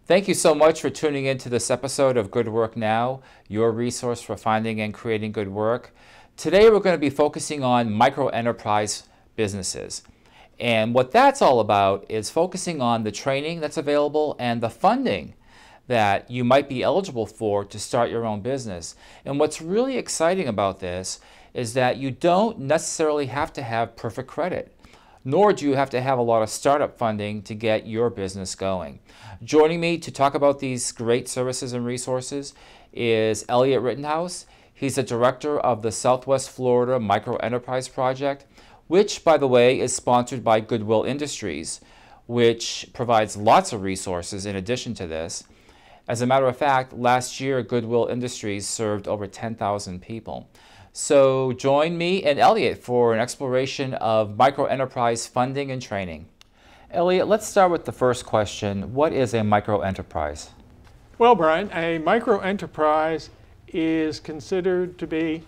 Thank you so much for tuning in to this episode of Good Work Now, your resource for finding and creating good work. Today we're going to be focusing on microenterprise businesses. And what that's all about is focusing on the training that's available and the funding that you might be eligible for to start your own business. And what's really exciting about this is that you don't necessarily have to have perfect credit, nor do you have to have a lot of startup funding to get your business going. Joining me to talk about these great services and resources is Elliott Rittenhouse. He's the director of the Southwest Florida Microenterpise Project, which, by the way, is sponsored by Goodwill Industries, which provides lots of resources in addition to this. As a matter of fact, last year, Goodwill Industries served over 10,000 people. So join me and Elliott for an exploration of microenterprise funding and training. Elliott, let's start with the first question. What is a microenterprise? Well, Brian, a microenterprise is considered to be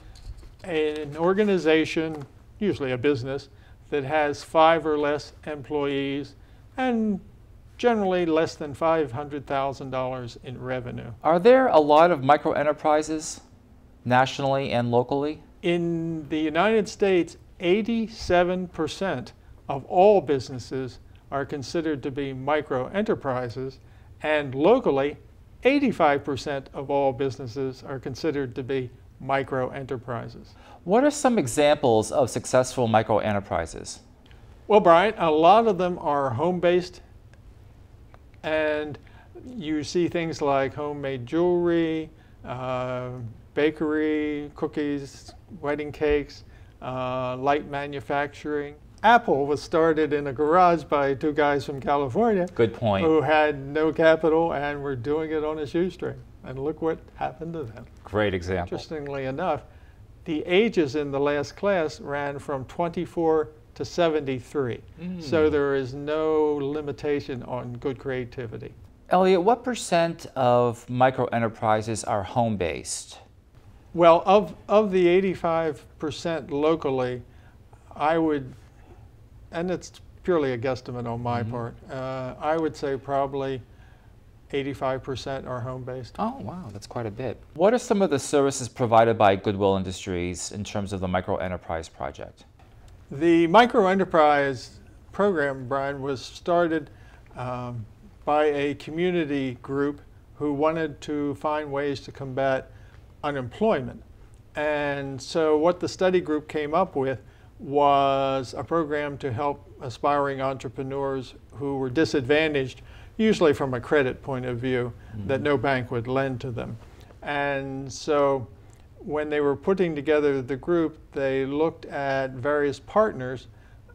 an organization, usually a business, that has 5 or less employees and generally less than $500,000 in revenue. Are there a lot of microenterprises nationally and locally? In the United States, 87% of all businesses are considered to be microenterprises, and locally, 85% of all businesses are considered to be microenterprises. What are some examples of successful microenterprises? Well, Brian, a lot of them are home-based, and you see things like homemade jewelry, bakery, cookies, wedding cakes, light manufacturing. Apple was started in a garage by 2 guys from California. Good point. Who had no capital and were doing it on a shoestring. And look what happened to them. Great example. Interestingly enough, the ages in the last class ran from 24 to 73. So there is no limitation on good creativity. Elliott, what percent of microenterprises are home-based? Well, of the 85% locally, I would, and it's purely a guesstimate on my part, I would say probably 85% are home-based. Oh, wow, that's quite a bit. What are some of the services provided by Goodwill Industries in terms of the Microenterprise Project? The Microenterprise program, Brian, was started by a community group who wanted to find ways to combat unemployment. And so what the study group came up with was a program to help aspiring entrepreneurs who were disadvantaged, usually from a credit point of view, that no bank would lend to them. And so when they were putting together the group, they looked at various partners,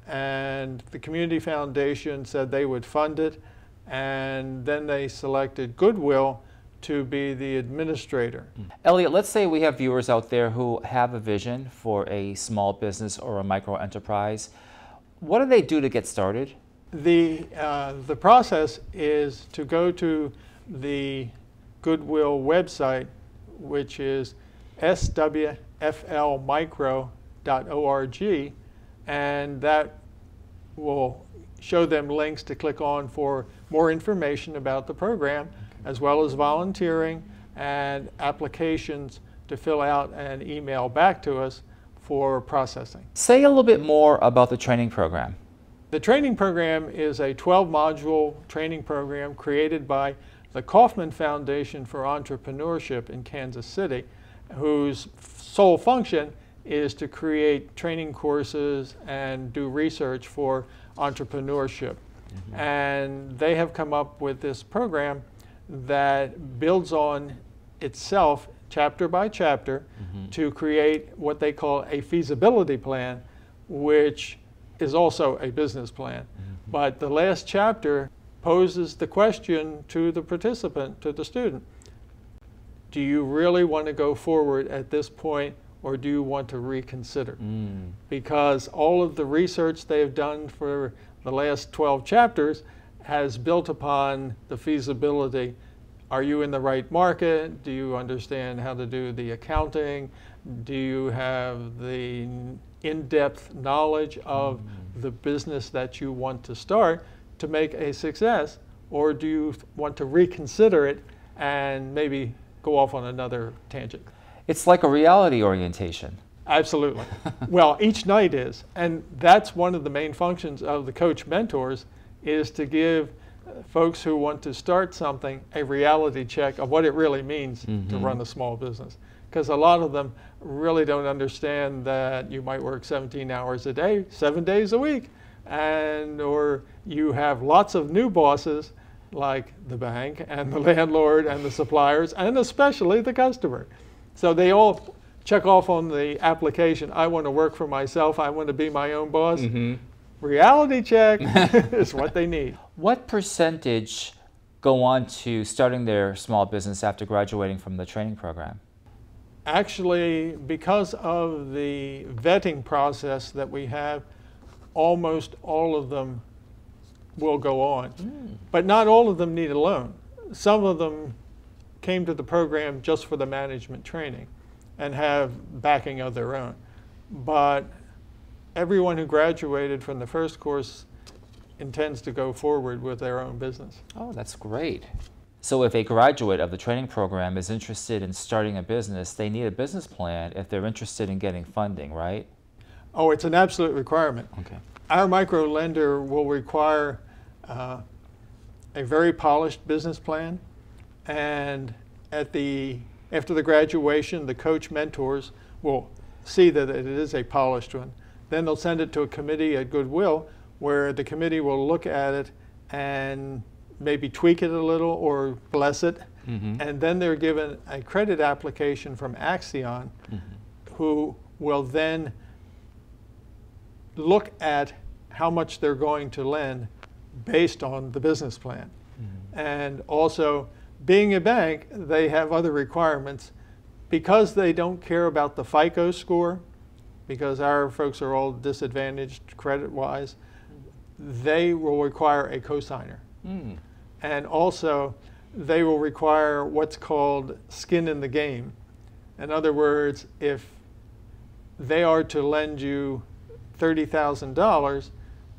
and the Community Foundation said they would fund it, and then they selected Goodwill to be the administrator. Elliott, let's say we have viewers out there who have a vision for a small business or a microenterprise. What do they do to get started? The process is to go to the Goodwill website, which is swflmicro.org, and that will show them links to click on for more information about the program, as well as volunteering and applications to fill out and email back to us for processing. Say a little bit more about the training program. The training program is a 12-module training program created by the Kauffman Foundation for Entrepreneurship in Kansas City, whose sole function is to create training courses and do research for entrepreneurship. And they have come up with this program that builds on itself chapter by chapter to create what they call a feasibility plan, which is also a business plan. But the last chapter poses the question to the participant, to the student. Do you really want to go forward at this point, or do you want to reconsider? Because all of the research they've done for the last 12 chapters has built upon the feasibility. Are you in the right market? Do you understand how to do the accounting? Do you have the in-depth knowledge of the business that you want to start to make a success? or do you want to reconsider it and maybe go off on another tangent? It's like a reality orientation. Absolutely. Well, each night is, and that's one of the main functions of the coach mentors, is to give folks who want to start something a reality check of what it really means to run a small business. Because a lot of them really don't understand that you might work 17 hours a day, 7 days a week, and or you have lots of new bosses like the bank and the landlord and the suppliers and especially the customer. So they all check off on the application, I want to work for myself, I want to be my own boss. Reality check is what they need. What percentage go on to starting their small business after graduating from the training program? Actually, because of the vetting process that we have, almost all of them will go on. But not all of them need a loan. Some of them came to the program just for the management training and have backing of their own. But everyone who graduated from the first course intends to go forward with their own business. Oh, that's great. So if a graduate of the training program is interested in starting a business, they need a business plan if they're interested in getting funding, right? Oh, it's an absolute requirement. Okay. Our micro lender will require a very polished business plan, and after the graduation, the coach mentors will see that it is a polished one. Then they'll send it to a committee at Goodwill, where the committee will look at it and maybe tweak it a little or bless it. And then they're given a credit application from Axion, who will then look at how much they're going to lend based on the business plan. And also, being a bank, they have other requirements. Because they don't care about the FICO score, because our folks are all disadvantaged credit-wise, they will require a cosigner. And also, they will require what's called skin in the game. In other words, if they are to lend you $30,000,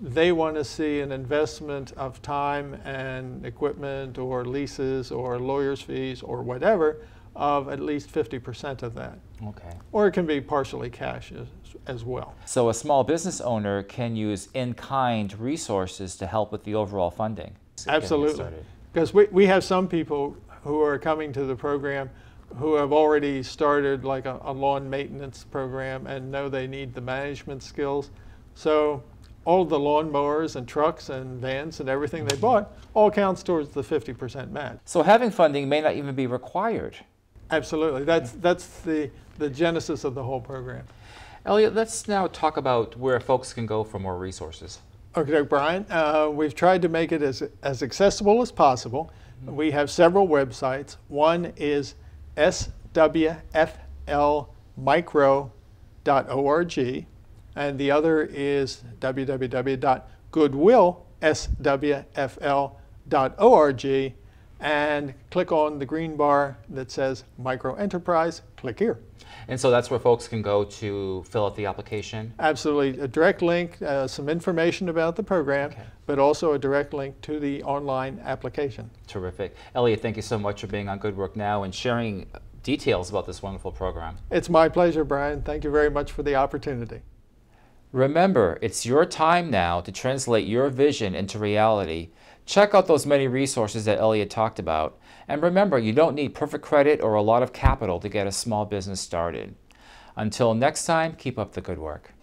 they want to see an investment of time and equipment or leases or lawyer's fees or whatever of at least 50% of that. Okay. Or it can be partially cash as well. So a small business owner can use in-kind resources to help with the overall funding. Absolutely. Because we have some people who are coming to the program who have already started like a lawn maintenance program and know they need the management skills. So all the lawn mowers and trucks and vans and everything they bought all counts towards the 50% match. So having funding may not even be required. Absolutely. That's the genesis of the whole program. Elliott, let's now talk about where folks can go for more resources. Okay, Brian. We've tried to make it as accessible as possible. We have several websites. One is swflmicro.org, and the other is www.goodwillswfl.org, and click on the green bar that says Microenterprise. Click here. And so that's where folks can go to fill out the application? Absolutely. A direct link, some information about the program, but also a direct link to the online application. Terrific. Elliott, thank you so much for being on Good Work Now and sharing details about this wonderful program. It's my pleasure, Brian. Thank you very much for the opportunity. Remember, it's your time now to translate your vision into reality. Check out those many resources that Elliott talked about. And remember, you don't need perfect credit or a lot of capital to get a small business started. Until next time, keep up the good work.